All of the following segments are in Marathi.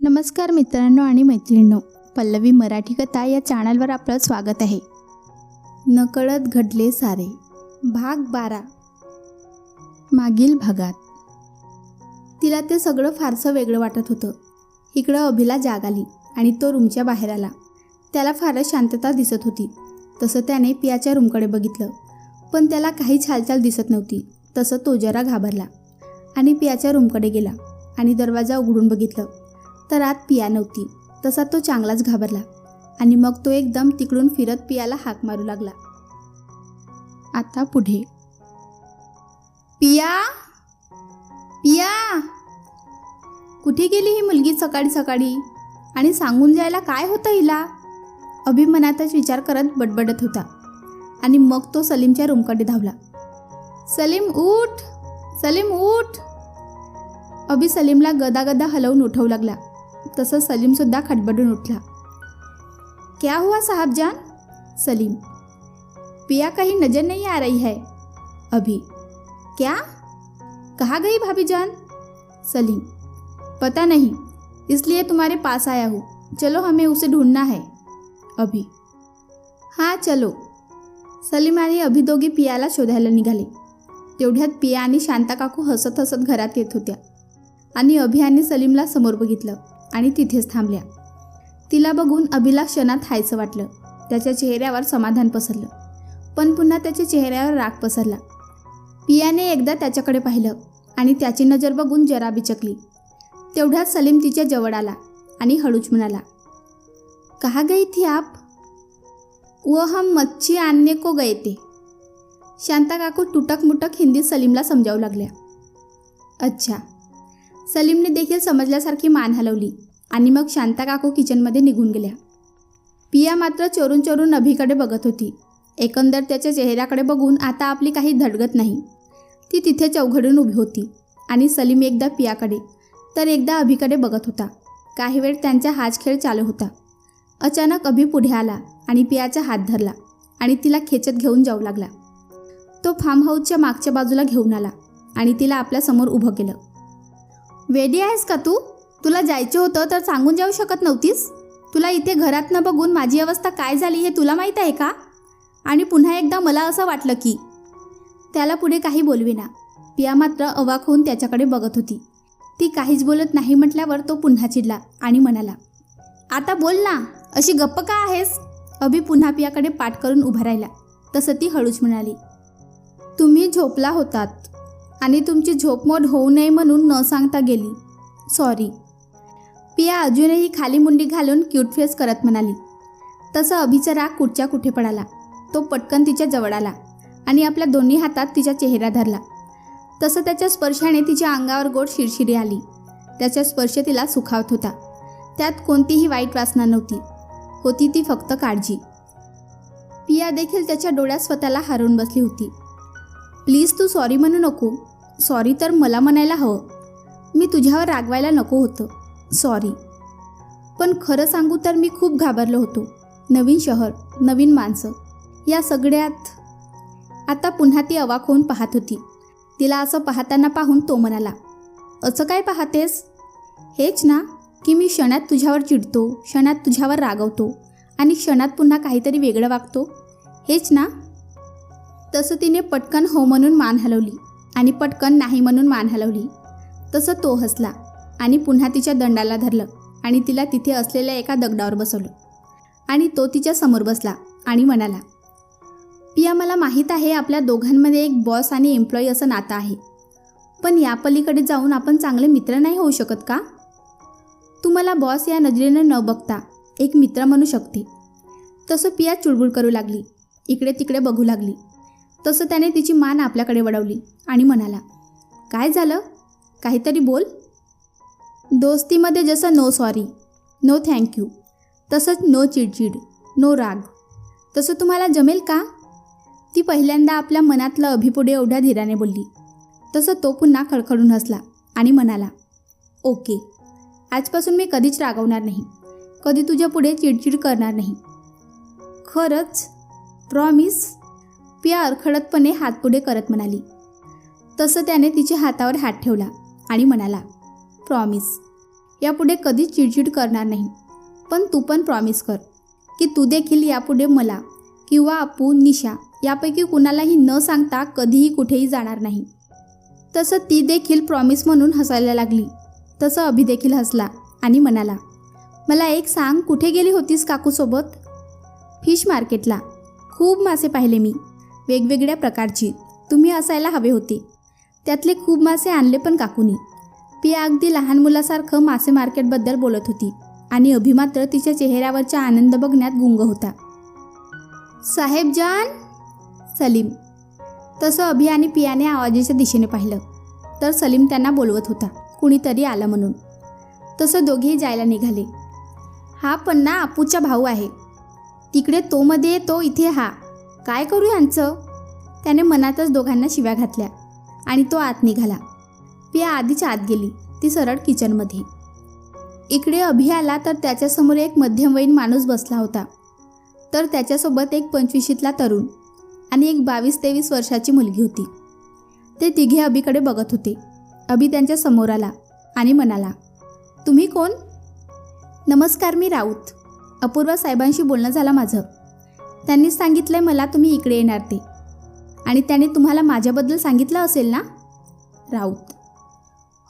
नमस्कार मित्रांनो आणि मैत्रिणींनो, पल्लवी मराठी कथा या चॅनलवर आपलं स्वागत आहे. नकळत घडले सारे भाग 12. मागील भागात तिला ते सगळं फारसं वेगळं वाटत होतं. इकडं अभिला जाग आली आणि तो रूमच्या बाहेर आला. त्याला फारच शांतता दिसत होती. तसं त्याने पियाच्या रूमकडे बघितलं, पण त्याला काहीच हालचाल दिसत नव्हती. तसं तो जरा घाबरला आणि पियाच्या रूमकडे गेला आणि दरवाजा उघडून बघितलं तर आत पिया नव्हती. तसा तो चांगलाच घाबरला आणि मग तो एकदम तिकडून फिरत पियाला हाक मारू लागला. आता पुढे. पिया, पिया, कुठे गेली ही मुलगी सकाळी सकाळी? आणि सांगून जायला काय होतं हिला? अभि मनातच विचार करत बडबडत होता आणि मग तो सलीमच्या रूमकडे धावला. सलीम उठ, सलीम उठ. अभि सलीमला गदागदा हलवून उठवू लागला. तसं सलीमसुद्धा खडबडून उठला. क्या हुआ साहबजान? सलीम. पिया कहीं नजर नहीं आ रही है. अभी. क्या? कहाँ गई भाभी जान? सलीम. पता नहीं, इसलिए तुम्हारे पास आया हूँ. चलो हमें उसे ढूंढना है. अभी. हाँ चलो. सलीम आणि अभि दोघी पियाला शोधायला निघाले. तेवढ्यात पिया आणि शांता काकू हसत हसत घरात येत होत्या आणि अभि आणि सलीमला समोर बघितलं आणि तिथेच थांबल्या. तिला बघून अभिला क्षणात हायचं वाटलं. त्याच्या चेहऱ्यावर समाधान पसरलं, पण पुन्हा त्याच्या चेहऱ्यावर राग पसरला. पियाने एकदा त्याच्याकडे पाहिलं आणि त्याची नजर बघून जरा बिचकली. तेवढ्यात सलीम तिच्या जवळ आला आणि हळूच म्हणाला, कहाँ गई थी आप? वो हम मच्छी आणने को गए थे. शांता काकू तुटक मुटक हिंदीत सलीमला समजावू लागल्या. अच्छा. सलीमने देखील समजल्यासारखी मान हलवली आणि मग शांता काकू किचनमध्ये निघून गेल्या. पिया मात्र चोरून चोरून अभिकडे बघत होती. एकंदर त्याच्या चेहऱ्याकडे बघून आता आपली काही धडगत नाही. ती तिथे चौघडून उभी होती आणि सलीम एकदा पियाकडे तर एकदा अभिकडे बघत होता. काही वेळ त्यांचा हाच खेळ चालू होता. अचानक अभि पुढे आला आणि पियाचा हात धरला आणि तिला खेचत घेऊन जाऊ लागला. तो फार्म हाऊसच्या मागच्या बाजूला घेऊन आला आणि तिला आपल्यासमोर उभं केलं. वेडी आहेस का तू? तुला जायचं होतं तर सांगून जाऊ शकत नव्हतीस? तुला इथे घरात न बघून माझी अवस्था काय झाली हे तुला माहीत आहे का? आणि पुन्हा एकदा मला असं वाटलं की. त्याला पुढे काही बोलवेना. पिया मात्र अवाक होऊन त्याच्याकडे बघत होती. ती काहीच बोलत नाही म्हटल्यावर तो पुन्हा चिडला आणि म्हणाला, आता बोल ना, अशी गप्प का आहेस? अभि पुन्हा पियाकडे पाठ करून उभा राहिला. तसं ती हळूच म्हणाली, तुम्ही झोपला होतात आणि तुमची झोपमोड होऊ नये म्हणून न सांगता गेली. सॉरी. पिया अजूनही खाली मुंडी घालून क्यूट फेस करत म्हणाली. तसं अभिचा राग कुठच्या कुठे पडाला. तो पटकन तिच्या जवळ आला आणि आपल्या दोन्ही हातात तिचा चेहरा धरला. तसं त्याच्या स्पर्शाने तिच्या अंगावर गोड शिरशिरी आली. त्याचा स्पर्श तिला सुखावत होता. त्यात कोणतीही वाईट वासना नव्हती. होती ती फक्त काळजी. पिया देखील त्याच्या डोळ्यात स्वतःला हरवून बसली होती. प्लीज तू सॉरी म्हणू नको. सॉरी तर मला म्हणायला हवं. मी तुझ्यावर रागवायला नको होतं. सॉरी. पण खरं सांगू तर मी खूप घाबरलो होतो. नवीन शहर, नवीन माणसं, या सगळ्यात. आता पुन्हा ती अवाक होऊन पाहत होती. तिला असं पाहताना पाहून तो म्हणाला, असं काय पाहतेस? हेच ना की मी क्षणात तुझ्यावर चिडतो, क्षणात तुझ्यावर रागवतो आणि क्षणात पुन्हा काहीतरी वेगळं वागतो. हेच ना? तसं तिने पटकन हो म्हणून मान हलवली आणि पटकन नाही म्हणून मान हलवली. तसं तो हसला आणि पुन्हा तिच्या दंडाला धरलं आणि तिला तिथे असलेल्या एका दगडावर बसवलं आणि तो तिच्या समोर बसला आणि म्हणाला, पिया, मला माहीत आहे आपल्या दोघांमध्ये एक बॉस आणि एम्प्लॉई असं नातं आहे, पण या पलीकडे जाऊन आपण चांगले मित्र नाही होऊ शकत का? तू मला बॉस या नजरेनं न बघता एक मित्र म्हणू शकते. तसं पिया चुळबुळ करू लागली, इकडे तिकडे बघू लागली. तसं त्याने तिची मान आपल्याकडे वळवली आणि म्हणाला, काय झालं? काहीतरी बोल. दोस्तीमध्ये जसं नो सॉरी, नो थँक्यू, तसंच नो चिडचिड, नो राग. तसं तुम्हाला जमेल का? ती पहिल्यांदा आपल्या मनातलं अभिपुढे एवढ्या धीराने बोलली. तसं तो पुन्हा खडखडून हसला आणि म्हणाला, ओके. आजपासून मी कधीच रागवणार नाही, कधी तुझ्या पुढे चिडचिड करणार नाही. खरंच? प्रॉमिस? पिया अडखळतपणे हात पुढे करत म्हणाली. तसं त्याने तिच्या हातावर हात ठेवला आणि म्हणाला, प्रॉमिस. यापुढे कधीच चिडचिड करणार नाही. पण तू पण प्रॉमिस कर की तू देखील यापुढे मला किंवा अपू, निशा यापैकी कुणालाही न सांगता कधीही कुठेही जाणार नाही. तसं ती देखील प्रॉमिस म्हणून हसायला लागली. तसं अभि देखील हसला आणि म्हणाला, मला एक सांग, कुठे गेली होतीस काकूसोबत? फिश मार्केटला. खूप मासे पाहिले मी, वेगवेगळ्या प्रकारची. तुम्ही असायला हवे होते. त्यातले खूप मासे आणले पण काकूनी. पिया अगदी लहान मुलासारखं मासे मार्केटबद्दल बोलत होती आणि अभि मात्र तिच्या चेहऱ्यावरचा आनंद बघण्यात गुंग होता. साहेबजान. सलीम. तसं अभि आणि पियाने आवाजाच्या दिशेने पाहिलं तर सलीम त्यांना बोलवत होता, कुणीतरी आलं म्हणून. तसं दोघेही जायला निघाले. हा पण ना अपूचा भाऊ आहे. तिकडे तो मध्ये, तो इथे हा. काय करू यांचं? त्याने मनातच दोघांना शिव्या घातल्या आणि तो आत निघाला. पिया आधीच आत गेली. ती सरळ किचनमध्ये. इकडे अभि आला तर त्याच्यासमोर एक मध्यमवयीन माणूस बसला होता. तर त्याच्यासोबत एक 25शीतला तरुण आणि एक 22-23 वर्षाची मुलगी होती. ते तिघे अभिकडे बघत होते. अभि त्यांच्या समोर आला आणि म्हणाला, तुम्ही कोण? नमस्कार, मी राऊत. अपूर्वा साहेबांशी बोलणं झालं माझं. त्यांनी सांगितलंय मला तुम्ही इकडे येणार ते. आणि त्याने तुम्हाला माझ्याबद्दल सांगितलं असेल ना? राऊत.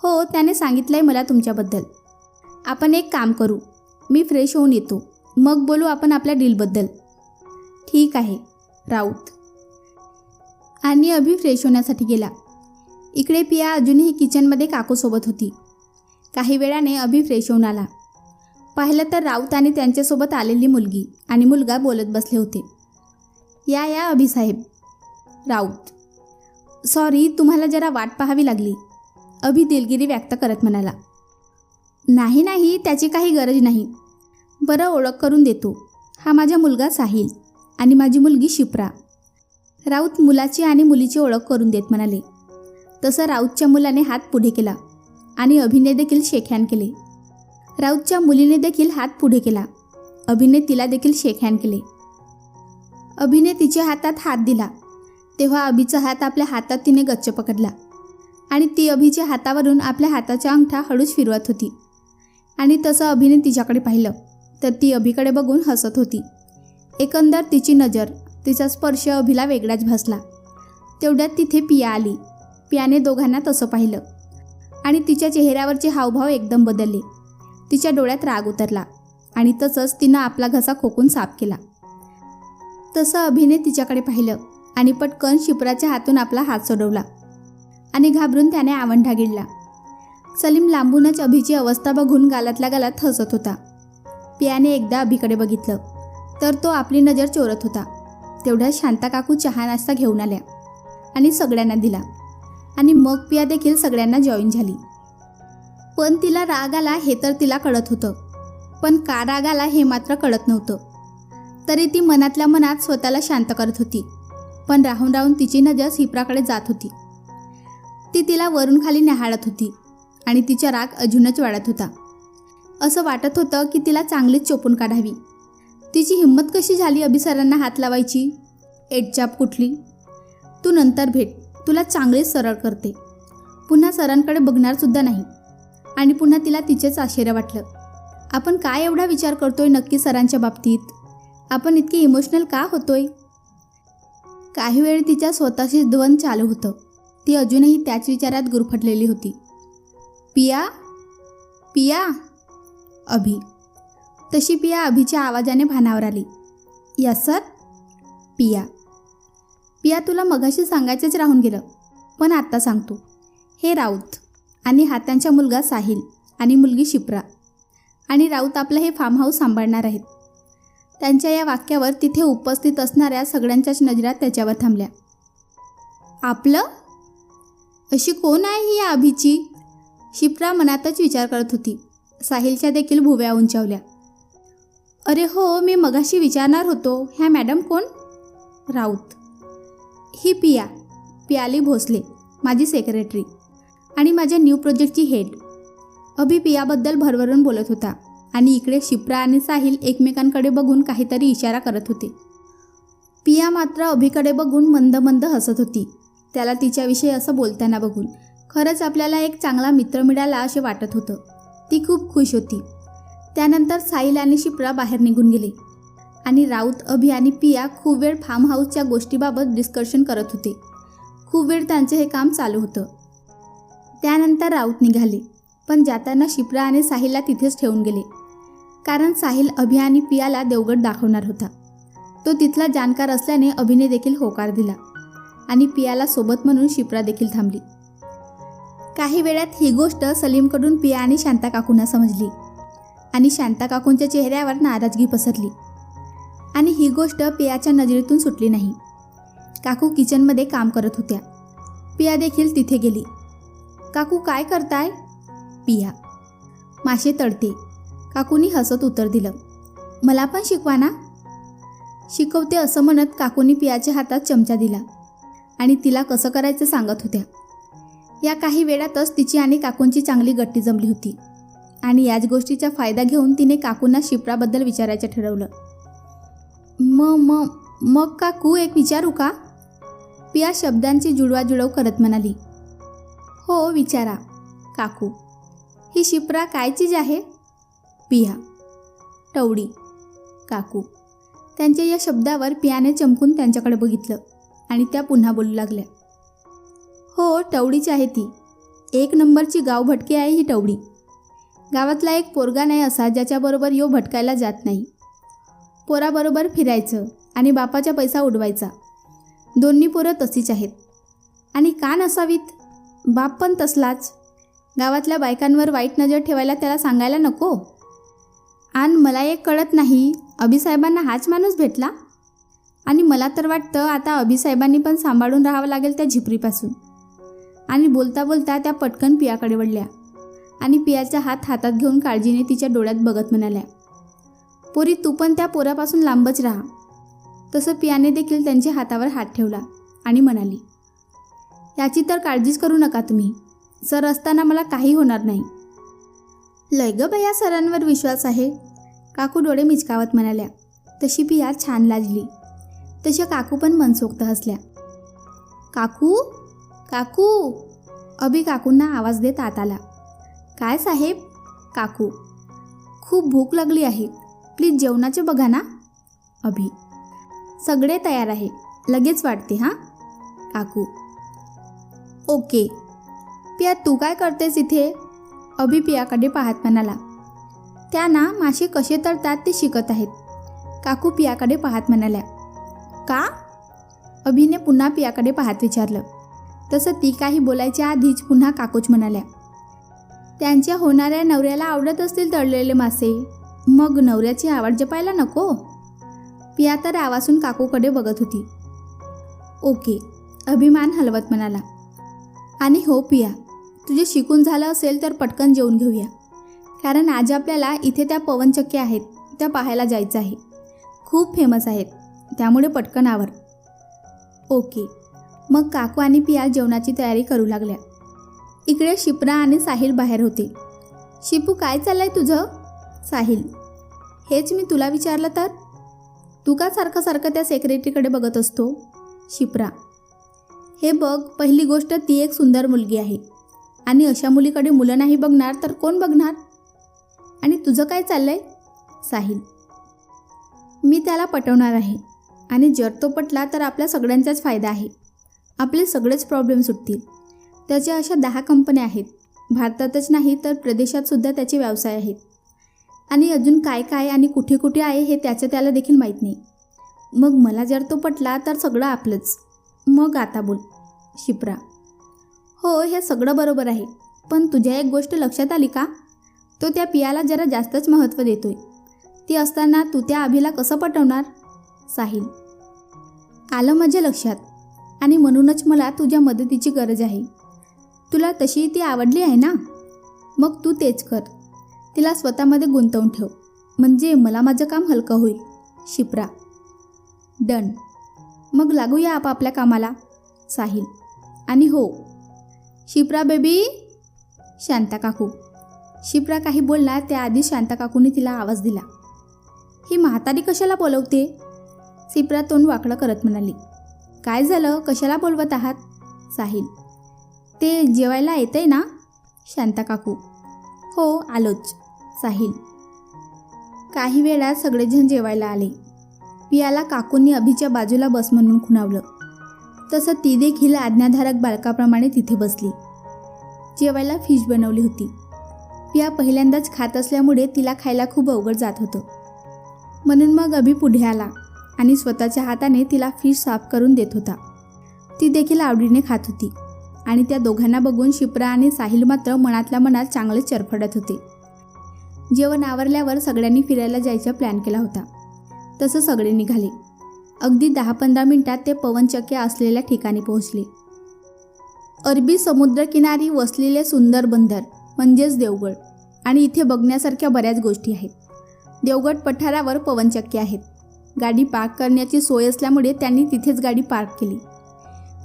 हो, त्याने सांगितलंय मला तुमच्याबद्दल. आपण एक काम करू, मी फ्रेश होऊन येतो, मग बोलू आपण आपल्या डीलबद्दल. ठीक आहे. राऊत. आणि अभि फ्रेश होण्यासाठी गेला. इकडे पिया अजूनही किचनमध्ये काकूसोबत होती. काही वेळाने अभि फ्रेश होऊन आला. पाहिलं तर राऊत आणि त्यांच्यासोबत आलेली मुलगी आणि मुलगा बोलत बसले होते. या या अभि साहेब. राऊत. सॉरी, तुम्हाला जरा वाट पाहावी लागली. अभि दिलगिरी व्यक्त करत म्हणाला. नाही नाही, त्याची काही गरज नाही. बरं, ओळख करून देतो. हा माझा मुलगा साहिल आणि माझी मुलगी शिप्रा. राऊत मुलाची आणि मुलीची ओळख करून देत म्हणाले. तसं राऊतच्या मुलाने हात पुढे केला आणि अभिने देखील शेकहँड केले. राऊतच्या मुलीने देखील हात पुढे केला. अभिने तिला देखील शेकहँड केले. अभिने तिच्या हातात हात दिला तेव्हा अभिचा हात आपल्या हातात तिने गच्च पकडला आणि ती अभिच्या हातावरून आपल्या हाताचा अंगठा हळूच फिरवत होती. आणि तसं अभिने तिच्याकडे पाहिलं तर ती अभिकडे बघून हसत होती. एकंदर तिची नजर, तिचा स्पर्श अभिला वेगळाच भासला. तेवढ्यात तिथे पिया आली. पियाने दोघांना तसं पाहिलं आणि तिच्या चेहऱ्यावरचे हावभाव एकदम बदलले. तिच्या डोळ्यात राग उतरला आणि तसंच तिनं आपला घसा खोकून साफ केला. तसं अभिने तिच्याकडे पाहिलं आणि पटकन शिप्राच्या हातून आपला हात सोडवला आणि घाबरून त्याने आवंढा गिळला. सलीम लांबूनच अभिची अवस्था बघून गालातल्या गालात हसत होता. पियाने एकदा अभिकडे बघितलं तर तो आपली नजर चोरत होता. तेवढ्यात शांता काकू चहा नाश्ता घेऊन आल्या आणि सगळ्यांना दिला आणि मग पिया देखील सगळ्यांना जॉईन झाली. पण तिला राग आला हे तर तिला कळत होतं, पण का राग आला हे मात्र कळत नव्हतं. तरी ती मनातल्या मनात स्वतःला शांत करत होती. पण राहून राहून तिची नजर शिप्राकडे जात होती. ती तिला वरून खाली न्याहाळत होती आणि तिचा राग अजूनच वाढत होता. असं वाटत होतं की तिला चांगलीच चोपून काढावी. तिची हिंमत कशी झाली अभि सरांना हात लावायची? एडचाप कुठली. तू नंतर भेट, तुला चांगलेच सरळ करते. पुन्हा सरांकडे बघणारसुद्धा नाही. आणि पुन्हा तिला तिचेच आश्चर्य वाटलं. आपण काय एवढा विचार करतोय नक्की सरांच्या बाबतीत? आपण इतके इमोशनल का होतोय? काही वेळ तिच्या स्वतःशीच ध्वन चालू होतं. ती अजूनही त्याच विचारात गुरफटलेली होती. पिया, पिया. अभि. तशी पिया अभिच्या आवाजाने भानावर आली. Yes sir. पिया. पिया, तुला मगाशी सांगायचंच राहून गेलं, पण आत्ता सांगतो. हे राऊत आणि हा त्यांचा मुलगा साहिल आणि मुलगी शिप्रा. आणि राऊत आपलं हे फार्म हाऊस सांभाळणार आहेत. त्यांच्या या वाक्यावर तिथे उपस्थित असणाऱ्या सगळ्यांच्याच नजरा त्याच्यावर थांबल्या. आपलं? अशी कोण आहे ही या अभिची? शिप्रा मनातच विचार करत होती. साहिलच्या देखील भुवया उंचावल्या. अरे हो, मी मगाशी विचारणार होतो, ह्या मॅडम कोण? राऊत. ही पिया, पियाली भोसले, माझी सेक्रेटरी आणि माझ्या न्यू प्रोजेक्टची हेड. अभि पियाबद्दल भरभरून बोलत होता आणि इकडे शिप्रा आणि साहिल एकमेकांकडे बघून काहीतरी इशारा करत होते. पिया मात्र अभिकडे बघून मंद मंद हसत होती. त्याला तिच्याविषयी असं बोलताना बघून खरंच आपल्याला एक चांगला मित्र मिळाला असे वाटत होतं. ती खूप खुश होती. त्यानंतर साहिल आणि शिप्रा बाहेर निघून गेले आणि राऊत, अभि आणि पिया खूप वेळ फार्म हाऊसच्या गोष्टीबाबत डिस्कशन करत होते. खूप वेळ त्यांचे हे काम चालू होतं. त्यानंतर राऊत निघाले, पण जाताना शिप्रा आणि साहिलला तिथेच ठेवून गेले, कारण साहिल अभि आणि पियाला देवगड दाखवणार होता. तो तिथला जाणकार असल्याने अभिने देखील होकार दिला आणि पियाला सोबत म्हणून शिप्रा देखील थांबली. काही वेळात ही गोष्ट सलीमकडून पिया आणि शांता काकूंना समजली आणि शांता काकूंच्या चेहऱ्यावर नाराजगी पसरली. आणि ही गोष्ट पियाच्या नजरेतून सुटली नाही. काकू किचनमध्ये काम करत होत्या. पिया देखील तिथे गेली. काकू काय करताय? पिया: मासे तळते. काकूंनी हसत उत्तर दिलं. मला पण शिकवा ना. शिकवते असं म्हणत काकूंनी पियाच्या हातात चमचा दिला आणि तिला कसं करायचं सांगत होत्या. या काही वेळातच तिची आणि काकूंची चांगली गट्टी जमली होती आणि याच गोष्टीचा फायदा घेऊन तिने काकूंना शिप्राबद्दल विचारायचं ठरवलं. मग काकू एक विचारू का? पिया शब्दांची जुळवाजुळव करत म्हणाली. हो विचारा. काकू: ही शिप्रा काय चीज आहे? पिया: टवडी. काकू: त्यांच्या या शब्दावर पियाने चमकून त्यांच्याकडे बघितलं आणि त्या पुन्हा बोलू लागल्या. हो, टवडीच आहे ती. एक नंबरची गाव भटकी आहे ही टवडी. गावातला एक पोरगा नाही असा ज्याच्याबरोबर यो भटकायला जात नाही. पोराबरोबर फिरायचं आणि बापाचा पैसा उडवायचा. दोन्ही पोरं तशीच आहेत. आणि का नसावीत? बाप पण तसलाच. गावातल्या बायकांवर वाईट नजर ठेवायला त्याला सांगायला नको? आणि मला एक कळत नाही, अभिसाहेबांना हाच माणूस भेटला? आणि मला तर वाटतं आता अभिसाहेबांनी पण सांभाळून राहावं लागेल त्या झिपरीपासून. आणि बोलता बोलता त्या पटकन पियाकडे वळल्या आणि पियाचा हात हातात घेऊन काळजीने तिच्या डोळ्यात बघत म्हणाल्या. पोरी, तू पण त्या पोरापासून लांबच राहा. तसं पियाने देखील त्यांच्या हातावर हात ठेवला आणि म्हणाली. याची तर काळजीच करू नका तुम्ही. सर असताना मला काही होणार नाही. लय ग बया, सरांवर विश्वास आहे. काकू डोळे मिचकावत म्हणाल्या. तशी पिया छान लाजली. तशा काकू पण मनसोक्त हसल्या. काकू काकू. अभि काकूंना आवाज देत आत आला. काय साहेब? काकू: खूप भूक लागली आहे, प्लीज जेवणाचे बघा ना. अभि: सगळे तयार आहे, लगेच वाटते हां. काकू: ओके. पिया, तू काय करतेस इथे? अभि पियाकडे पाहत म्हणाला. त्या ना मासे कसे तळतात ते शिकत आहेत. काकू पियाकडे पाहत म्हणाल्या. का? अभिने पुन्हा पियाकडे पाहत विचारलं. तसं ती काही बोलायच्या आधीच पुन्हा काकूच म्हणाल्या. त्यांच्या होणाऱ्या नवऱ्याला आवडत असतील तळलेले मासे, मग नवऱ्याची आवड जपायला नको? पिया तर आवाजून काकूकडे बघत होती. ओके. अभिमान हलवत म्हणाला. आणि हो पिया, तुझे शिकून झालं असेल तर पटकन जेवून घेऊया, कारण आज आपल्याला इथे त्या पवनचक्क्या आहेत त्या पाहायला जायचं आहे. खूप फेमस आहेत, त्यामुळे पटकन आवर. ओके. मग काकू आणि पिया जेवणाची तयारी करू लागल्या. इकडे शिप्रा आणि साहिल बाहेर होते. शिपू, काय चाललंय तुझं? साहिल: हेच मी तुला विचारलं तर. तू का सारखं सारखं त्या सेक्रेटरीकडे बघत असतो? शिप्रा: हे बघ, पहिली गोष्ट ती एक सुंदर मुलगी आहे आणि अशा मुलीकडे मुलं नाही बघणार तर कोण बघणार? आणि तुझं काय चाललंय? साहिल: मी त्याला पटवणार आहे आणि जर तो पटला तर आपल्या सगळ्यांचाच फायदा आहे. आपले सगळेच प्रॉब्लेम सुटतील. त्याच्या अशा 10 कंपन्या आहेत. भारतातच नाही तर प्रदेशातसुद्धा त्याचे व्यवसाय आहेत. आणि अजून काय काय आणि कुठे कुठे आहे हे त्याला देखील माहीत नाही. मग मला जर तो पटला तर सगळं आपलंच. मग आता बोल. शिप्रा: हो, हे सगळं बरोबर आहे, पण तुझ्या एक गोष्ट लक्षात आली का? तो त्या पियाला जरा जास्तच महत्त्व देतोय. ती असताना तू त्या अभिला कसं पटवणार? साहिल: आलं माझ्या लक्षात, आणि म्हणूनच मला तुझ्या मदतीची गरज आहे. तुला तशी ती आवडली आहे ना? मग तू तेच कर. तिला स्वतःमध्ये गुंतवून ठेव, म्हणजे मला माझं काम हलकं होईल. शिप्रा: डन. मग लागूया आपापल्या कामाला. साहिल: आणि हो, शिप्रा बेबी. शांता काकू. शिप्रा काही बोलणार त्याआधी शांता काकूने तिला आवाज दिला. ही म्हातारी कशाला बोलवते? शिप्रा तोंड वाकडं करत म्हणाली. काय झालं, कशाला बोलवत आहात? साहिल: ते जेवायला येतंय ना. शांता काकू: हो आलोच. साहिल. काही वेळात सगळेजण जेवायला आले. पियाला काकूंनी अभिच्या बाजूला बस म्हणून खुणावलं. तसं ती देखील आज्ञाधारक बालकाप्रमाणे तिथे बसली. जेवायला फिश बनवली होती. पिया पहिल्यांदाच खात असल्यामुळे तिला खायला खूप अवघड जात होतं. म्हणून मग अभि पुढे आला आणि स्वतःच्या हाताने तिला फिश साफ करून देत होता. ती देखील आवडीने खात होती आणि त्या दोघांना बघून शिप्रा आणि साहिल मात्र मनातल्या मनात चांगलेच चरफडत होते. जेवण आवरल्यावर सगळ्यांनी फिरायला जायचा प्लॅन केला होता. तसं सगळे निघाले. अगदी 10-15 मिनिटात ते पवनचक्क्या असलेल्या ठिकाणी पोहोचले. अरबी समुद्रकिनारी वसलेले सुंदर बंदर म्हणजेच देवगड. आणि इथे बघण्यासारख्या बऱ्याच गोष्टी आहेत. देवगड पठारावर पवनचक्की आहेत. गाडी पार्क करण्याची सोय असल्यामुळे त्यांनी तिथेच गाडी पार्क केली.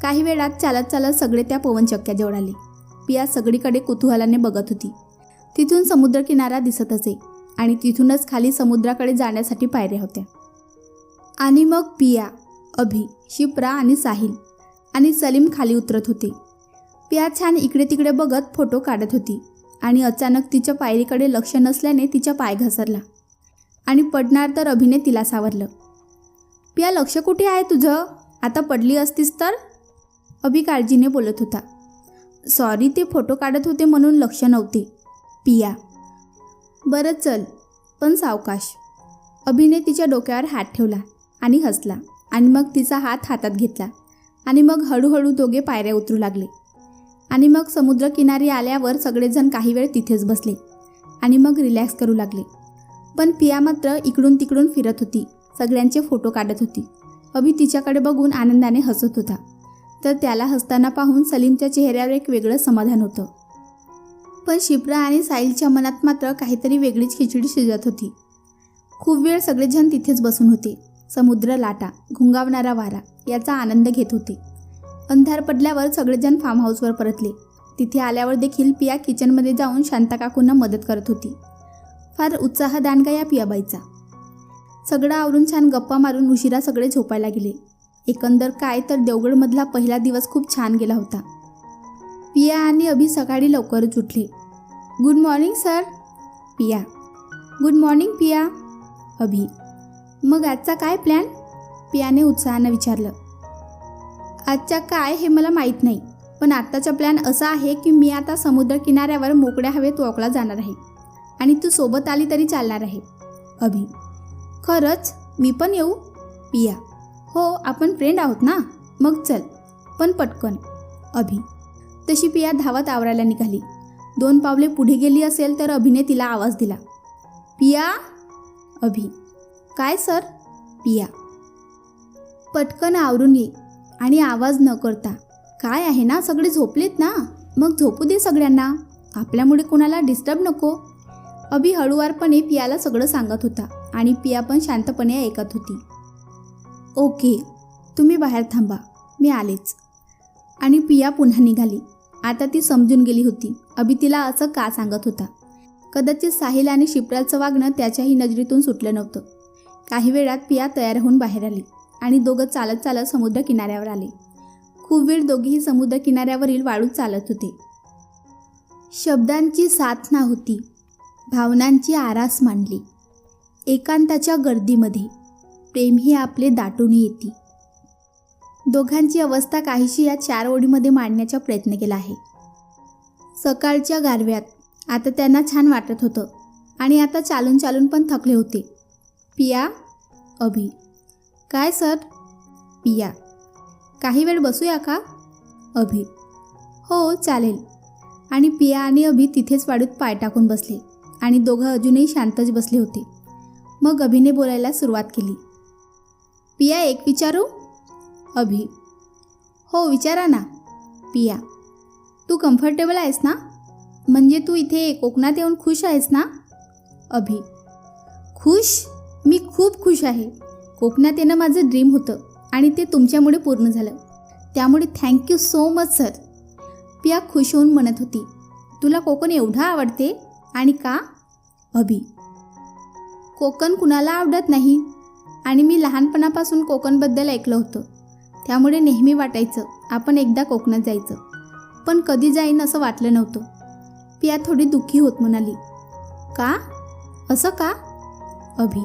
काही वेळात चालत चालत सगळे त्या पवनचक्क्याजवळ आले. पिया सगळीकडे कुतूहलाने बघत होती. तिथून समुद्रकिनारा दिसत असे आणि तिथूनच खाली समुद्राकडे जाण्यासाठी पायऱ्या होत्या. आणि मग पिया, अभि, शिप्रा आणि साहिल आणि सलीम खाली उतरत होते. पिया छान इकडे तिकडे बघत फोटो काढत होती आणि अचानक तिच्या पायरीकडे लक्ष नसल्याने तिचा पाय घसरला आणि पडणार तर अभिने तिला सावरलं. पिया, लक्ष कुठे आहे तुझं? आता पडली असतीस तर? अभि काळजीने बोलत होता. सॉरी, ते फोटो काढत होते म्हणून लक्ष नव्हते. पिया. बरं चल, पण सावकाश. अभिने तिच्या डोक्यावर हात ठेवला आणि हसला आणि मग तिचा हात हातात घेतला आणि मग हळूहळू दोघे पायऱ्या उतरू लागले. आणि मग समुद्रकिनारी आल्यावर सगळेजण काही वेळ तिथेच बसले आणि मग रिलॅक्स करू लागले. पण पिया मात्र इकडून तिकडून फिरत होती, सगळ्यांचे फोटो काढत होती. अभि तिच्याकडे बघून आनंदाने हसत होता. तर त्याला हसताना पाहून सलीमच्या चेहऱ्यावर एक वेगळं समाधान होतं. पण शिप्रा आणि साहिलच्या मनात मात्र काहीतरी वेगळीच खिचडी शिजत होती. खूप वेळ सगळेजण तिथेच बसून होते. समुद्र लाटा, घुंगावणारा वारा याचा आनंद घेत होते. अंधार पडल्यावर सगळेजण फार्म हाऊसवर परतले. तिथे आल्यावर देखील पिया किचनमध्ये जाऊन शांता काकूंना मदत करत होती. फार उत्साह दांडगा या पियाबाईचा. सगळं आवरून छान गप्पा मारून उशिरा सगळे झोपायला गेले. एकंदर काय तर देवगडमधला पहिला दिवस खूप छान गेला होता. पिया आणि अभि सकाळी लवकरच उठले. Good morning sir. पिया. गुड मॉर्निंग पिया. अभि. मग आजचा काय प्लॅन? पियाने उत्साहानं विचारलं. आजच्या काय हे मला माहीत नाही, पण आत्ताचा प्लॅन असा आहे की मी आता समुद्रकिनाऱ्यावर मोकळ्या हवेत वॉकला जाणार आहे आणि तू सोबत आली तरी चालणार आहे. अभि. खरंच? मी पण येऊ? पिया. हो, आपण फ्रेंड आहोत ना, मग चल, पण पटकन. अभि. तशी पिया धावत आवरायला निघाली. 2 पावले पुढे गेली असेल तर अभिने तिला आवाज दिला. पिया. अभि. काय सर? पिया. पटकन आवरून ये आणि आवाज न करता. काय आहे ना, सगळे झोपलेत ना, मग झोपू दे सगळ्यांना, आपल्यामुळे कोणाला डिस्टर्ब नको. अभि हळूवारपणे पियाला सगळं सांगत होता आणि पिया पण शांतपणे ऐकत होती. ओके, तुम्ही बाहेर थांबा, मी आलेच. आणि पिया पुन्हा निघाली. आता ती समजून गेली होती अभि तिला असं का सांगत होता. कदाचित साहिल आणि शिप्राचं वागणं त्याच्याही नजरेतून सुटलं नव्हतं. काही वेळात पिया तयार होऊन बाहेर आली आणि दोघं चालत चालत समुद्र किनाऱ्यावर आले. खूप वेळ दोघेही समुद्र किनाऱ्यावरील वाळूत चालत होते. शब्दांची साथ ना होती, भावनांची आरास मांडली. एकांताच्या गर्दीमध्ये प्रेम ही आपले दाटून येते. दोघांची अवस्था काहीशी या 4 ओळीमध्ये मांडण्याचा प्रयत्न केला आहे. सकाळच्या गारव्यात आता त्यांना छान वाटत होतं आणि आता चालून चालून पण थकले होते. पिया. अभि. काय सर? पिया. काही वेळ बसूया का? अभि. हो चालेल. आणि पिया आणि अभि तिथेच वाळूत पाय टाकून बसले आणि दोघं अजूनही शांतच बसले होते. मग अभिने बोलायला सुरुवात केली. पिया, एक विचारू? अभि. हो विचारा ना. पिया. तू कम्फर्टेबल आहेस ना? म्हणजे तू इथे कोकणात येऊन खुश आहेस ना? अभि. खुश? मी खूप खुश आहे. कोकणात येणं माझं ड्रीम होतं आणि ते तुमच्यामुळे पूर्ण झालं. त्यामुळे थँक्यू सो मच सर. पिया खुश होऊन म्हणत होती. तुला कोकण एवढं आवडते आणि का? अभि. कोकण कुणाला आवडत नाही आणि मी लहानपणापासून कोकणबद्दल ऐकलं होतं. त्यामुळे नेहमी वाटायचं आपण एकदा कोकणात जायचं, पण कधी जाईन असं वाटलं नव्हतं. पिया थोडी दुःखी होत म्हणाली. का? असं का? अभि: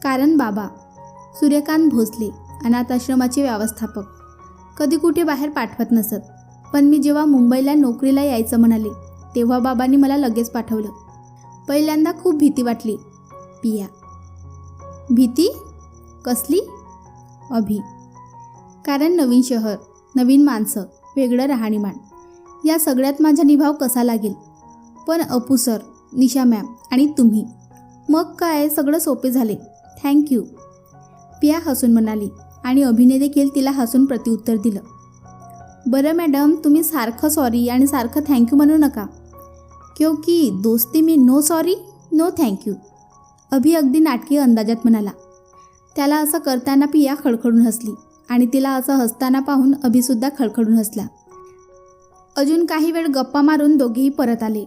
कारण बाबा सूर्यकांत भोसले अनाथ आश्रमाचे व्यवस्थापक कधी कुठे बाहेर पाठवत नसत, पण मी जेव्हा मुंबईला नोकरीला यायचं म्हणाले तेव्हा बाबांनी मला लगेच पाठवलं. पहिल्यांदा खूप भीती वाटली. पिया: भीती कसली? अभि: कारण नवीन शहर, नवीन माणसं, वेगळं राहणीमान, या सगळ्यात माझा निभाव कसा लागेल. पण अपू सर, निशा मॅम आणि तुम्ही, मग काय सगळं सोपे झाले. थँक्यू. पिया हसून म्हणाली आणि अभिने देखील तिला हसून प्रत्युत्तर दिलं. बरं मॅडम, तुम्ही सारखं सॉरी आणि सारखं थँक्यू म्हणू नका, क्योंकि दोस्ती में नो सॉरी नो थँक्यू. अभि अगदी नाटकीय अंदाजात म्हणाला. त्याला असं करताना पिया खडखडून हसली आणि तिला असं हसताना पाहून अभिसुद्धा खडखडून हसला. अजून काही वेळ गप्पा मारून दोघेही परत आले.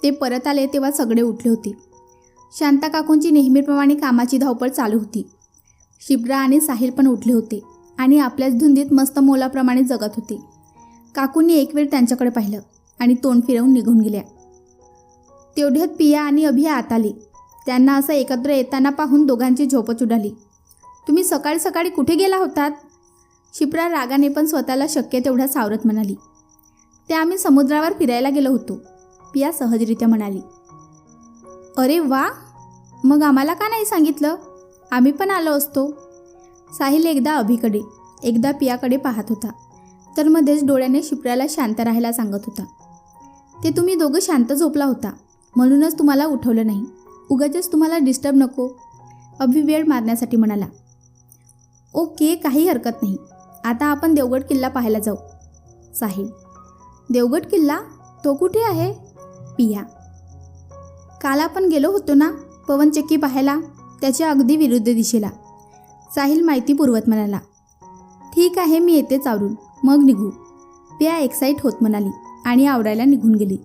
ते परत आले तेव्हा सगळे उठले होते. शांता काकूंची नेहमीप्रमाणे कामाची धावपळ चालू होती. शिप्रा आणि साहिल पण उठले होते आणि आपल्याच धुंदीत मस्त मोलाप्रमाणे जगत होते. काकूंनी एक वेळ त्यांच्याकडे पाहिलं आणि तोंड फिरवून निघून गेल्या. तेवढ्यात पिया आणि अभि आत आले. त्यांना असं एकत्र येताना पाहून दोघांची झोपच उडाली. तुम्ही सकाळी सकाळी कुठे गेला होतात? शिप्रा रागाने पण स्वतःला शक्य तेवढ्या सावरत म्हणाली. ते आम्ही समुद्रावर फिरायला गेलो होतो, पिया सहजरित्या म्हणाली. अरे वा, मग आम्हाला का नाही सांगितलं? आम्ही पण आलो असतो. साहिल एकदा अभिकडे एकदा पियाकडे पाहत होता, तर मध्येच डोळ्याने शिप्राला शांत राहायला सांगत होता. ते तुम्ही दोघं शांत झोपला होता म्हणूनच तुम्हाला उठवलं नाही. उगाचच तुम्हाला डिस्टर्ब नको, अभि वेळ मारण्यासाठी म्हणाला. ओके, काही हरकत नाही. आता आपण देवगड किल्ला पाहायला जाऊ. साहिल: देवगड किल्ला? तो कुठे आहे? पिया: काल आपण गेलो होतो ना पवनचक्की पाहायला, त्याच्या अगदी विरुद्ध दिशेला. साहिल माहिती पुरवत म्हणाला. ठीक आहे, मी येतेच आवरून, मग निघू. पिया एक्साईट होत म्हणाली आणि आवरायला निघून गेली.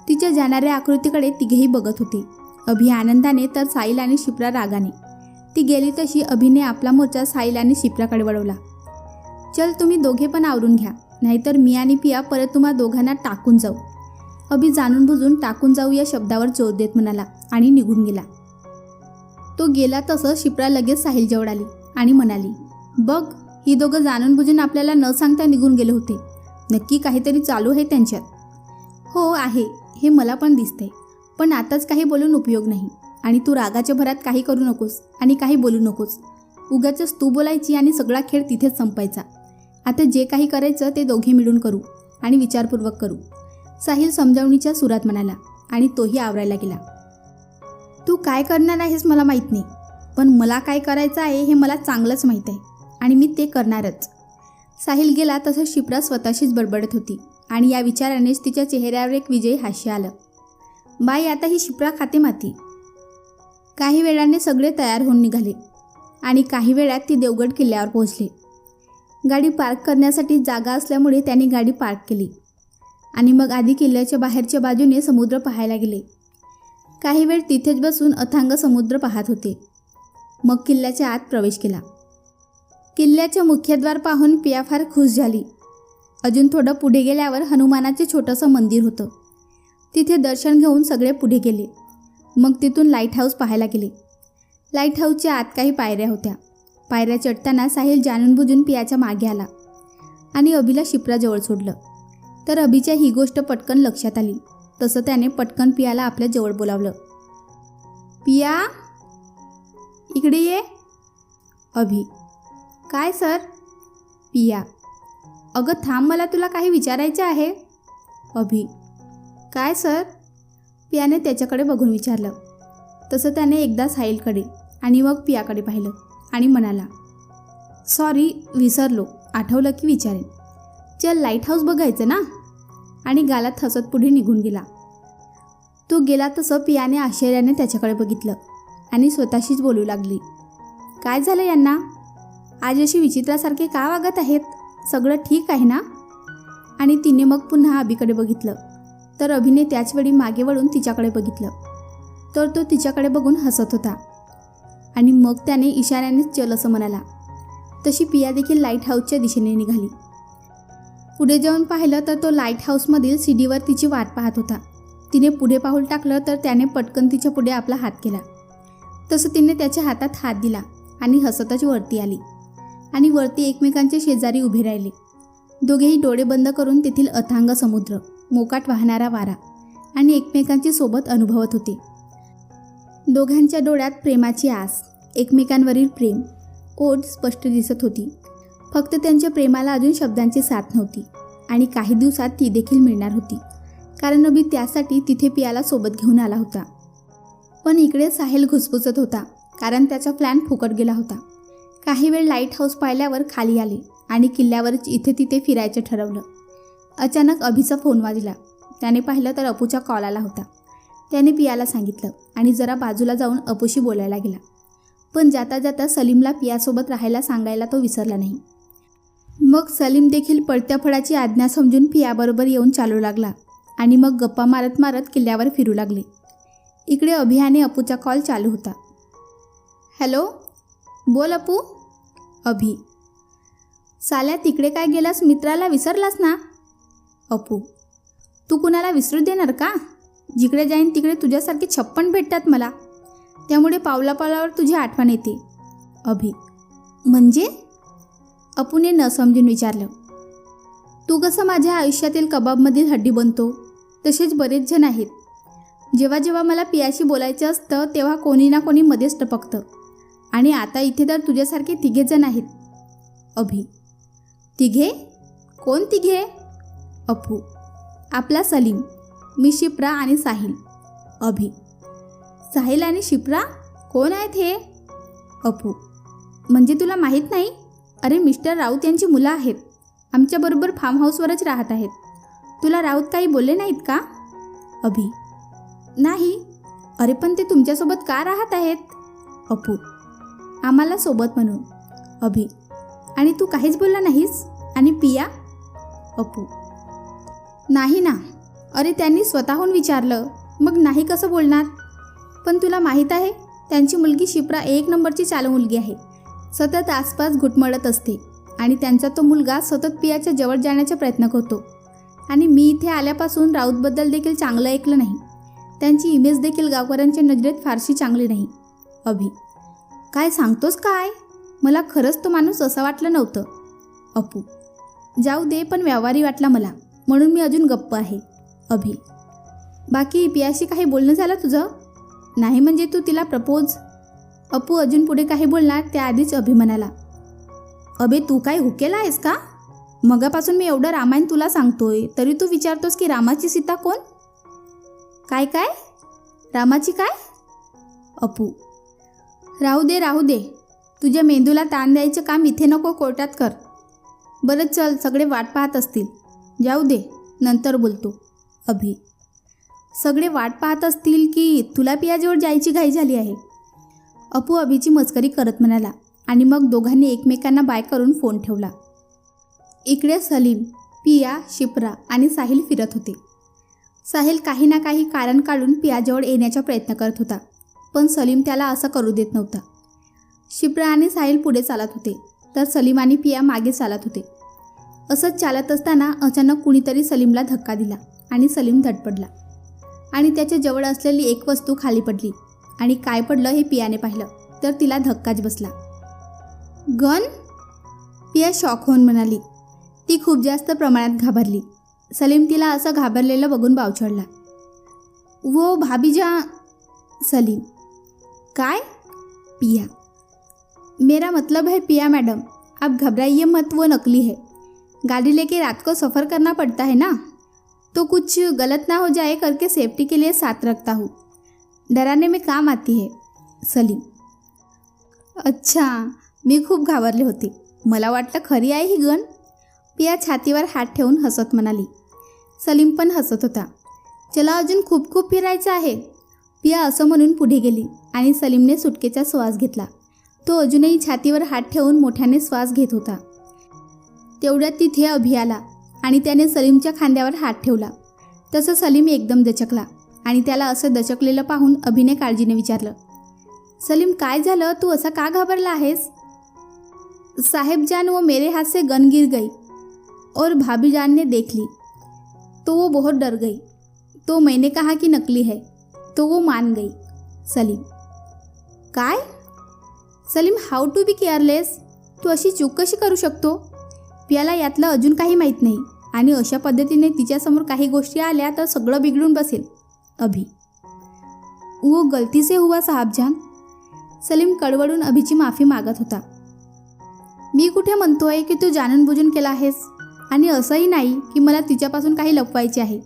तिच्या जाणाऱ्या आकृतीकडे तिघेही बघत होते. अभि आनंदाने तर साहिल आणि शिप्रा रागाने. ती गेली तशी अभिने आपला मोर्चा साहिल आणि शिप्राकडे वळवला. चल, तुम्ही दोघे पण आवरून घ्या, नाहीतर मी आणि पिया परत तुम्हा दोघांना टाकून जाऊ. अभि जाणून बुजून टाकून जाऊ या शब्दावर जोर देत म्हणाला आणि निघून गेला. तो गेला तसं शिप्रा लगेच साहिल जवळ आली आणि म्हणाली. बघ, ही दोघं जाणून बुजून आपल्याला न सांगता निघून गेले होते. नक्की काहीतरी चालू आहे त्यांच्यात. हो आहे, हे मला पण दिसतंय, पण आताच काही बोलून उपयोग नाही. आणि तू रागाच्या भरात काही करू नकोस आणि काही बोलू नकोस. उगाचच तू बोलायची आणि सगळा खेळ तिथेच संपायचा. आता जे काही करायचं ते दोघे मिळून करू आणि विचारपूर्वक करू, साहिल समजावणीच्या सुरात म्हणाला आणि तोही आवरायला गेला. तू काय करणार आहेस मला माहीत नाही, पण मला काय करायचं आहे हे मला चांगलंच माहीत आहे आणि मी ते करणारच. साहिल गेला तसं शिप्रा स्वतःशीच बडबडत होती आणि या विचारानेच तिच्या चेहऱ्यावर एक विजयी हास्य आलं. बाई, आता ही शिप्रा खाते माती. काही वेळाने सगळे तयार होऊन निघाले आणि काही वेळात ती देवगड किल्ल्यावर पोहोचले. गाडी पार्क करण्यासाठी जागा असल्यामुळे त्यांनी गाडी पार्क केली आणि मग आधी किल्ल्याच्या बाहेरच्या बाजूने समुद्र पाहायला गेले. काही वेळ तिथेच बसून अथांग समुद्र पाहत होते. मग किल्ल्याच्या आत प्रवेश केला. किल्ल्याचे मुख्यद्वार पाहून पिया फार खुश झाली. अजून थोडं पुढे गेल्यावर हनुमानाचे छोटंसं मंदिर होतं. तिथे दर्शन घेऊन सगळे पुढे गेले. मग तिथून लाईट हाऊस पाहायला गेले. लाईट हाऊसच्या आत काही पायऱ्या होत्या. पायऱ्या चढताना साहिल जाणून बुजून पियाच्या मागे आला आणि अभिला शिप्राजवळ सोडलं. तर अभिच्या ही गोष्ट पटकन लक्षात आली. तसं त्याने पटकन पियाला आपल्या जवळ बोलावलं. पिया, इकडे ये. अभि: काय सर? पिया: अगं थांब, मला तुला काही विचारायचे आहे. अभि: काय सर? पियाने त्याच्याकडे बघून विचारलं. तसं त्याने एकदा साहिलकडे आणि मग पियाकडे पाहिलं आणि म्हणाला. सॉरी, विसरलो, आठवलं की विचारेन. चल, लाईट हाऊस बघायचं ना. आणि गालात हसत पुढे निघून गेला. तो गेला तसं पियाने आश्चर्याने त्याच्याकडे बघितलं आणि स्वतःशीच बोलू लागली. काय झालं यांना? आज अशी विचित्रासारखे का वागत आहेत? सगळं ठीक आहे ना? आणि तिने मग पुन्हा अभिकडे बघितलं. तर अभिने त्याचवेळी मागे वळून तिच्याकडे बघितलं. तर तो तिच्याकडे बघून हसत होता आणि मग त्याने इशाऱ्यानेच चल असं म्हणाला. तशी पिया देखील लाईट हाऊसच्या दिशेने निघाली. पुढे जाऊन पाहिलं तर तो लाईट हाऊसमधील सीडीवर तिची वाट पाहत होता. तिने पुढे पाऊल टाकलं तर त्याने पटकन तिच्या पुढे आपला हात केला. तसं तिने त्याच्या हातात हात दिला आणि हसतच वरती आली आणि वरती एकमेकांच्या शेजारी उभे राहिले. दोघेही डोळे बंद करून तेथील अथांग समुद्र, मोकाट वाहणारा वारा आणि एकमेकांची सोबत अनुभवत होते. दोघांच्या डोळ्यात प्रेमाची आस, एकमेकांवरील प्रेम, ओढ स्पष्ट दिसत होती. फक्त त्यांच्या प्रेमाला अजून शब्दांची साथ नव्हती आणि काही दिवसात ती देखील मिळणार होती, कारण अभि त्यासाठी तिथे पियाला सोबत घेऊन आला होता. पण इकडे साहिल घुसपुसत होता, कारण त्याचा प्लॅन फुकट गेला होता. काही वेळ लाईट हाऊस पाहिल्यावर खाली आले आणि किल्ल्यावरच इथे तिथे फिरायचं ठरवलं. अचानक अभिचा फोन वाजला. त्याने पाहिलं तर अपूचा कॉल आला होता. त्याने पियाला सांगितलं आणि जरा बाजूला जाऊन अपूशी बोलायला गेला. पण जाता जाता सलीमला पियासोबत राहायला सांगायला तो विसरला नाही. मग सलीम देखील पळत्या फळाची आज्ञा समजून पियाबरोबर येऊन चालू लागला आणि मग गप्पा मारत मारत किल्ल्यावर फिरू लागले. इकडे अभि आणि अपूचा कॉल चालू होता. हॅलो, बोल अपू. अभि, साल्या तिकडे काय गेलास, मित्राला विसरलास ना? अपू, तू कुणाला विसरू देणार का? जिकडे जाईन तिकडे तुझ्यासारखे 56 भेटतात मला, त्यामुळे पावला पावलावर तुझी आठवण येते. अभि, म्हणजे? अपूने न समजून विचारलं. तू कसं माझ्या आयुष्यातील कबाबमधील हड्डी बनतो, तसेच बरेच जण आहेत. जेव्हा जेव्हा मला पियाशी बोलायचं असतं तेव्हा कोणी ना कोणी मध्येच टपकतं, आणि आता इथे तर तुझ्यासारखे 3 जण आहेत. अभि, 3? कोण 3? अपू, आपला सलीम, मी शिप्रा आणि साहिल. अभि, साहिल आणि शिप्रा कोण आहेत हे? अपू, म्हणजे तुला माहीत नाही? अरे मिस्टर राऊत यांची मुलं आहेत, आमच्याबरोबर फार्म हाऊसवरच राहत आहेत. तुला राऊत काही बोलले नाहीत का? अभि, नाही. अरे पण ते तुमच्यासोबत का राहत आहेत? अपू, आम्हाला सोबत म्हणून. अभि, आणि तू काहीच बोलला नाहीस? आणि पिया? अपू, नाही ना. अरे त्यांनी स्वतःहून विचारलं, मग नाही कसं बोलणार? पण तुला माहीत आहे, त्यांची मुलगी शिप्रा 1 नंबरची चालू मुलगी आहे. सतत आसपास घुटमळत असते आणि त्यांचा तो मुलगा सतत पियाच्या जवळ जाण्याचा प्रयत्न करतो. आणि मी इथे आल्यापासून राऊतबद्दल देखील चांगलं ऐकलं नाही. त्यांची इमेज देखील गावकऱ्यांच्या नजरेत फारशी चांगली नाही. अभि, काय सांगतोस काय? मला खरंच तो माणूस असं वाटलं नव्हतं. अपू, जाऊ दे, पण व्यवहारी वाटला मला, म्हणून मी अजून गप्प आहे. अभि, बाकी पियाशी काही बोलणं झालं तुझं? नाही म्हणजे तू तिला प्रपोज? अपू अजून पुढे काही बोलणार त्याआधीच अभि म्हणाला, अबे तू काय हुकेला आहेस का? मगापासून मी एवढं रामायण तुला सांगतोय तरी तू विचारतोस की रामाची सीता कोण? काय काय? रामाची काय? अपू, राहू दे, तुझ्या मेंदूला ताण द्यायचं काम इथे नको, कोर्टात कर. बरं चल, सगळे वाट पाहत असतील, जाऊ दे, नंतर बोलतो. अभि, सगळे वाट पाहत असतील की तुला पियाजवळ जायची घाई झाली आहे? अपू अभिची मस्करी करत म्हणाला आणि मग दोघांनी एकमेकांना बाय करून फोन ठेवला. इकडे सलीम, पिया, शिप्रा आणि साहिल फिरत होते. साहिल काही ना काही कारण काढून पियाजवळ येण्याचा प्रयत्न करत होता, पण सलीम त्याला असं करू देत नव्हता. शिप्रा आणि साहिल पुढे चालत होते तर सलीम आणि पिया मागे चालत होते. असंच चालत असताना अचानक कुणीतरी सलीमला धक्का दिला आणि सलीम धडपडला आणि त्याच्या जवळ असलेली एक वस्तू खाली पडली आणि काय पडलं हे पियाने पाहिलं तर तिला धक्काच बसला. गन? पिया शॉक होऊन म्हणाली. ती खूप जास्त प्रमाणात घाबरली. सलीम तिला असं घाबरलेलं बघून बावचळला. वो भाभीजा. सलीम, काय? पिया, मेरा मतलब है पिया मैडम, आप घबराइए मत, वो नकली है. गाड़ी लेके रात को सफ़र करना पड़ता है ना, तो कुछ गलत ना हो जाए करके सेफ्टी के लिए साथ रखता हूँ, डराने में काम आती है. सलीम, अच्छा, मी खूप घाबरले होते, मला वाटलं खरी आहे ही गन. पिया छातीवर हात ठेवून हसत म्हणाली. सलीम पण हसत होता. चला अजून खूप खूप फिरायचं आहे. पिया असं म्हणून पुढे गेली आणि सलीमने सुटकेचा श्वास घेतला. तो अजूनही छातीवर हात ठेवून मोठ्याने श्वास घेत होता. तेवढ्यात तिथे अभि आला आणि त्याने सलीमच्या खांद्यावर हात ठेवला. तसं सलीम एकदम दचकला आणि त्याला असं दचकलेलं पाहून अभिने काळजीने विचारलं, सलीम काय झालं, तू असा का घाबरला आहेस? साहेबजान वो मेरे हाथ से गन गिर गई और भाभी जान ने देख ली तो वो बहुत डर गई. तो मैंने कहा की नकली है तो वो मान गई. सलीम. काय? Salim, how to be careless. तू अशी चूक कशी करू शकतो? पियाला यातलं अजून काही माहीत नाही आणि अशा पद्धतीने तिच्यासमोर काही गोष्टी आल्या तर सगळं बिघडून बसेल. अभि. वो गलती से हुआ साहबजान. सलीम कडवडून अभिची माफी मागत होता. मी कुठे म्हणतोय की तू जाणून बुजून केला आहेस, आणि असंही नाही की मला तिच्यापासून काही लपवायचे आहे,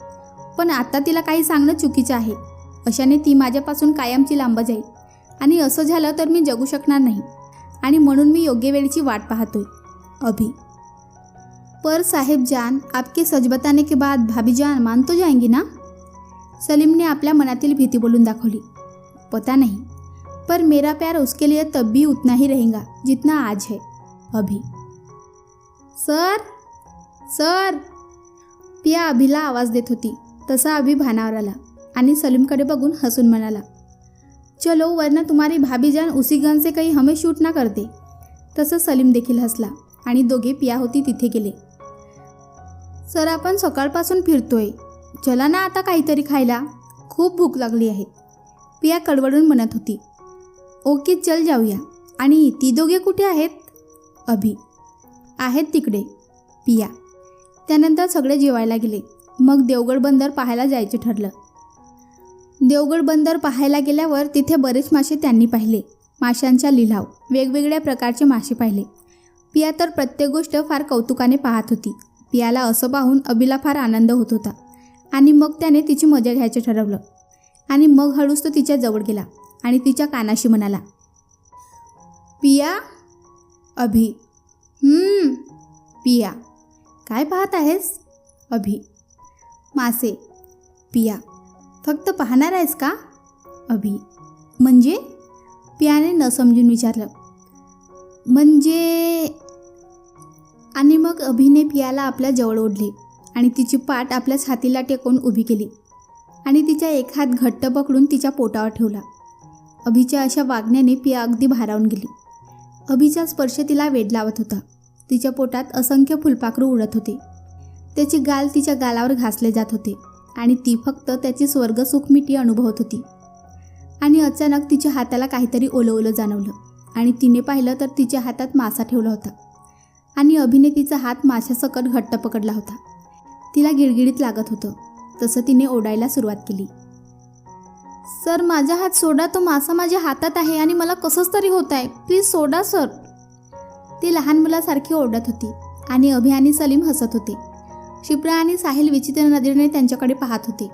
पण आता तिला काही सांगणं चुकीचं आहे. अशाने ती माझ्यापासून कायमची लांब जाईल आणि असं झालं तर मी जगू शकणार नाही, आणि म्हणून मी योग्य वेळेची वाट पाहतोय. अभि. पर साहेब जान, आपके सच बताने के बाद भाभी जान मान तो जाएंगी ना? सलीमने आपल्या मनातील भीती बोलून दाखवली. पता नहीं, पर मेरा प्यार उसके लिए तब भी उतना ही रहेगा जितना आज है. अभि. Sir sir. पिया अभिला आवाज देत होती. तसा अभि भानावर आला आणि सलीमकडे बघून हसून म्हणाला, चलो वरना तुम्हारी भाभी जान उसी गन से कहीं हमें शूट ना करते. तसं सलीम देखील हसला आणि दोघे पिया होती तिथे गेले. सर, आपण सकाळपासून फिरतोय, चला ना आता काहीतरी खायला, खूप भूक लागली आहे. पिया कडवडून म्हणत होती. ओके, चल जाऊया. आणि ती दोघे कुठे आहेत? अभि. आहेत तिकडे. पिया. त्यानंतर सगळे जेवायला गेले. मग देवगड बंदर पाहायला जायचे ठरलं. देवगड बंदर पाहायला गेल्यावर तिथे बरेच मासे त्यांनी पाहिले. माशांचा लिलाव, वेगवेगळ्या प्रकारचे मासे पाहिले. पिया तर प्रत्येक गोष्ट फार कौतुकाने पाहत होती. पियाला असं पाहून अभिला फार आनंद होत होता, आणि मग त्याने तिची मजा घ्यायचं ठरवलं. आणि मग हळूच तो तिच्या जवळ गेला आणि तिच्या कानाशी म्हणाला, पिया. अभि. पिया. काय पाहत आहेस? अभि. मासे. पिया. फक्त पाहणार आहेस का? अभि. म्हणजे? पियाने न समजून विचारलं. म्हणजे. आणि मग अभिने पियाला आपल्या जवळ ओढले आणि तिची पाठ आपल्या छातीला टेकवून उभी केली आणि तिचा एक हात घट्ट पकडून तिच्या पोटावर ठेवला. अभिच्या अशा वागण्याने पिया अगदी भारावून गेली. अभिचा स्पर्श तिला वेड लावत होता. तिच्या पोटात असंख्य फुलपाखरू उडत होते. त्याची गाल तिच्या गालावर घासले जात होते आणि ती फक्त त्याची स्वर्ग सुखमिटी अनुभवत होती. आणि अचानक तिच्या हाताला काहीतरी ओलं ओलं जाणवलं आणि तिने पाहिलं तर तिच्या हातात मासा ठेवला होता आणि अभिने तिचा हात माशासकट घट्ट पकडला होता. तिला गिळगिळीत लागत होतं. तसं तिने ओरडायला सुरुवात केली. सर, माझा हात सोडा, तो मासा माझ्या हातात आहे आणि मला कसंच तरी होत आहे, प्लीज सोडा सर. ती लहान मुलासारखी ओरडत होती आणि अभि आणि सलीम हसत होते. शिप्रा आणि साहिल विचित्र नजरेने त्यांच्याकडे पाहत होते.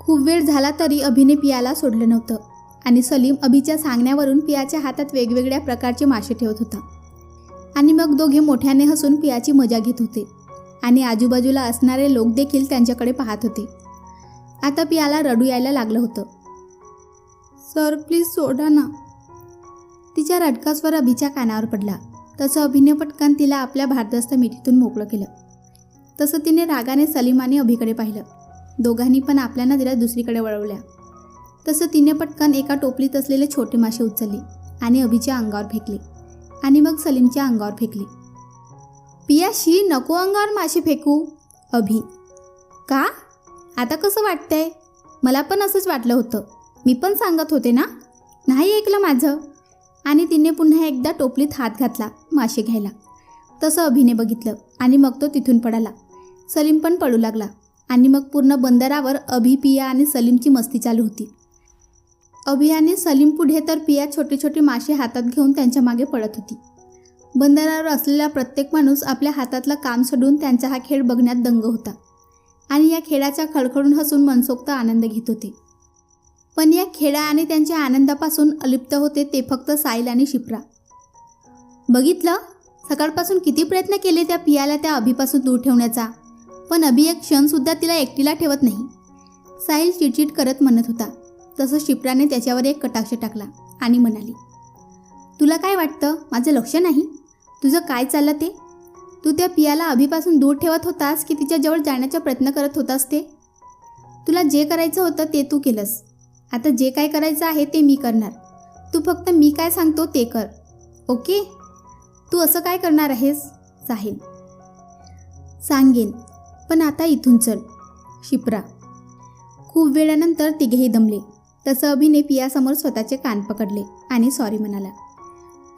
खूप वेळ झाला तरी अभिने पियाला सोडलं नव्हतं आणि सलीम अभिच्या सांगण्यावरून पियाच्या हातात वेगवेगळ्या प्रकारचे मासे ठेवत होता. आणि मग दोघे मोठ्याने हसून पियाची मजा घेत होते आणि आजूबाजूला असणारे लोक देखील त्यांच्याकडे पाहत होते. आता पियाला रडू यायला लागलं होतं. सर, प्लीज सोडा ना. तिच्या रडका स्वर अभिच्या कानावर पडला. तसं अभिने पटकन तिला आपल्या भारदस्त मिठीतून मोकळं केलं. तसं तिने रागाने सलीम आणि अभिकडे पाहिलं. दोघांनी पण आपल्या नजरा दुसरीकडे वळवल्या. तसं तिने पटकन एका टोपलीत असलेले छोटे मासे उचलले आणि अभिच्या अंगावर फेकले आणि मग सलीमच्या अंगावर फेकले. पियाशी, नको अंगावर मासे फेकू. अभि. का? आता कसं वाटतंय? मला पण असंच वाटलं होतं, मी पण सांगत होते ना. नाही ऐकलं माझं. आणि तिने पुन्हा एकदा टोपलीत हात घातला मासे घ्यायला. तसं अभिने बघितलं आणि मग तो तिथून पडाला. सलीम पण पडू लागला आणि मग पूर्ण बंदरावर अभि, पिया आणि सलीमची मस्ती चालू होती. अभि आणि सलीम पुढे तर पिया छोटे छोटे मासे हातात घेऊन त्यांच्या मागे पडत होती. बंदरावर असलेला प्रत्येक माणूस आपल्या हातातलं काम सोडून त्यांचा हा खेळ बघण्यात दंग होता आणि या खेळाचा खळखळून हसून मनसोक्त आनंद घेत होते. पण या खेळा आणि त्यांच्या आनंदापासून अलिप्त होते ते फक्त साहिल आणि शिप्रा. बघितलं, सकाळपासून किती प्रयत्न केले त्या पियाला त्या अभिपासून दूर ठेवण्याचा, पण अभि एक क्षणसुद्धा तिला एकटीला ठेवत नाही. साहिल चिडचिड करत म्हणत होता. तसं शिप्राने त्याच्यावर एक कटाक्ष टाकला आणि म्हणाली, तुला काय वाटतं माझं लक्ष नाही? तुझं काय चाललं ते? तू त्या पियाला अभिपासून दूर ठेवत होतास की तिच्याजवळ जाण्याचा प्रयत्न करत होतास? ते तुला जे करायचं होतं ते तू केलंस. आता जे काय करायचं आहे ते मी करणार. तू फक्त मी काय सांगतो ते कर, ओके? तू असं काय करणार आहेस? साहिल. सांगेन, पण आता इथून चल. शिप्रा. खूप वेळानंतर तिघेही दमले. तसं अभिने पियासमोर स्वतःचे कान पकडले आणि सॉरी म्हणाला.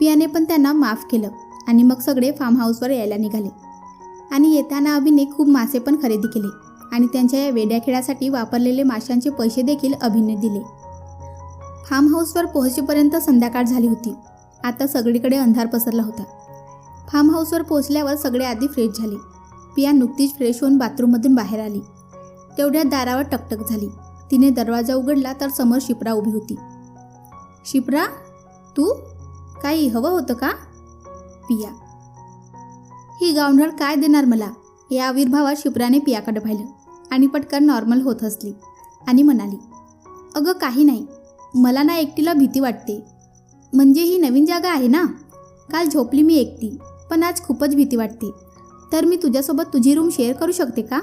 पियाने पण त्यांना माफ केलं आणि मग सगळे फार्म हाऊसवर यायला निघाले. आणि येताना अभिने खूप मासे पण खरेदी केले आणि त्यांच्या या वेड्या खेळासाठी वापरलेले माशांचे पैसे देखील अभिने दिले. फार्म हाऊसवर पोहोचेपर्यंत संध्याकाळ झाली होती. आता सगळीकडे अंधार पसरला होता. फार्म हाऊसवर पोहोचल्यावर सगळे आधी फ्रेश झाले. पिया नुकतीच फ्रेश होऊन बाथरूममधून बाहेर आली. तेवढ्यात दारावर टकटक झाली. तिने दरवाजा उघडला तर समोर शिप्रा उभी होती. शिप्रा, तू? काही हवं होतं का? पिया, ही गावंढळ काय देणार मला? या आविर्भावात शिप्राने पियाकडे पाहिलं आणि पटकन नॉर्मल होत हसली आणि म्हणाली, अगं काही नाही, मला ना एकटीला भीती वाटते. म्हणजे ही नवीन जागा आहे ना. काल झोपली मी एकटी, पण आज खूपच भीती वाटते. तर मी तुझ्यासोबत तुझी रूम शेअर करू शकते का?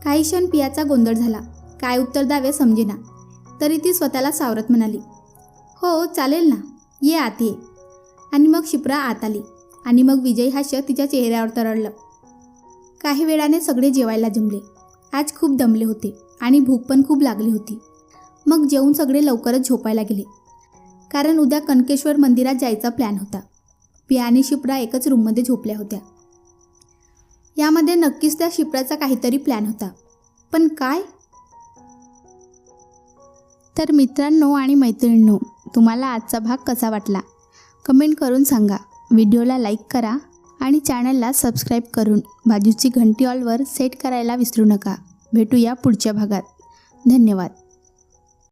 काही क्षण पियाचा गोंधळ झाला. काय उत्तर द्यावे समजेना. तरी ती स्वतःला सावरत म्हणाली, हो चालेल ना, ये आत ये. आणि मग शिप्रा आत आली आणि मग विजयी हास्य तिच्या चेहऱ्यावर तरळलं. काही वेळाने सगळे जेवायला जमले. आज खूप दमले होते आणि भूक पण खूप लागली होती. मग जेवून सगळे लवकरच झोपायला गेले, कारण उद्या कनकेश्वर मंदिरात जायचा प्लॅन होता. पिया आणि शिप्रा एकच रूममध्ये झोपल्या होत्या. यामध्ये नक्कीच त्या शिप्राचा काहीतरी प्लॅन होता, पण काय? तर मित्रांनो आणि मैत्रिणींनो, तुम्हाला आजचा भाग कसा वाटला कमेंट करून सांगा. व्हिडिओला लाईक करा आणि चॅनलला सबस्क्राईब करून बाजूची घंटी ऑलवर सेट करायला विसरू नका. भेटूया पुढच्या भागात. धन्यवाद.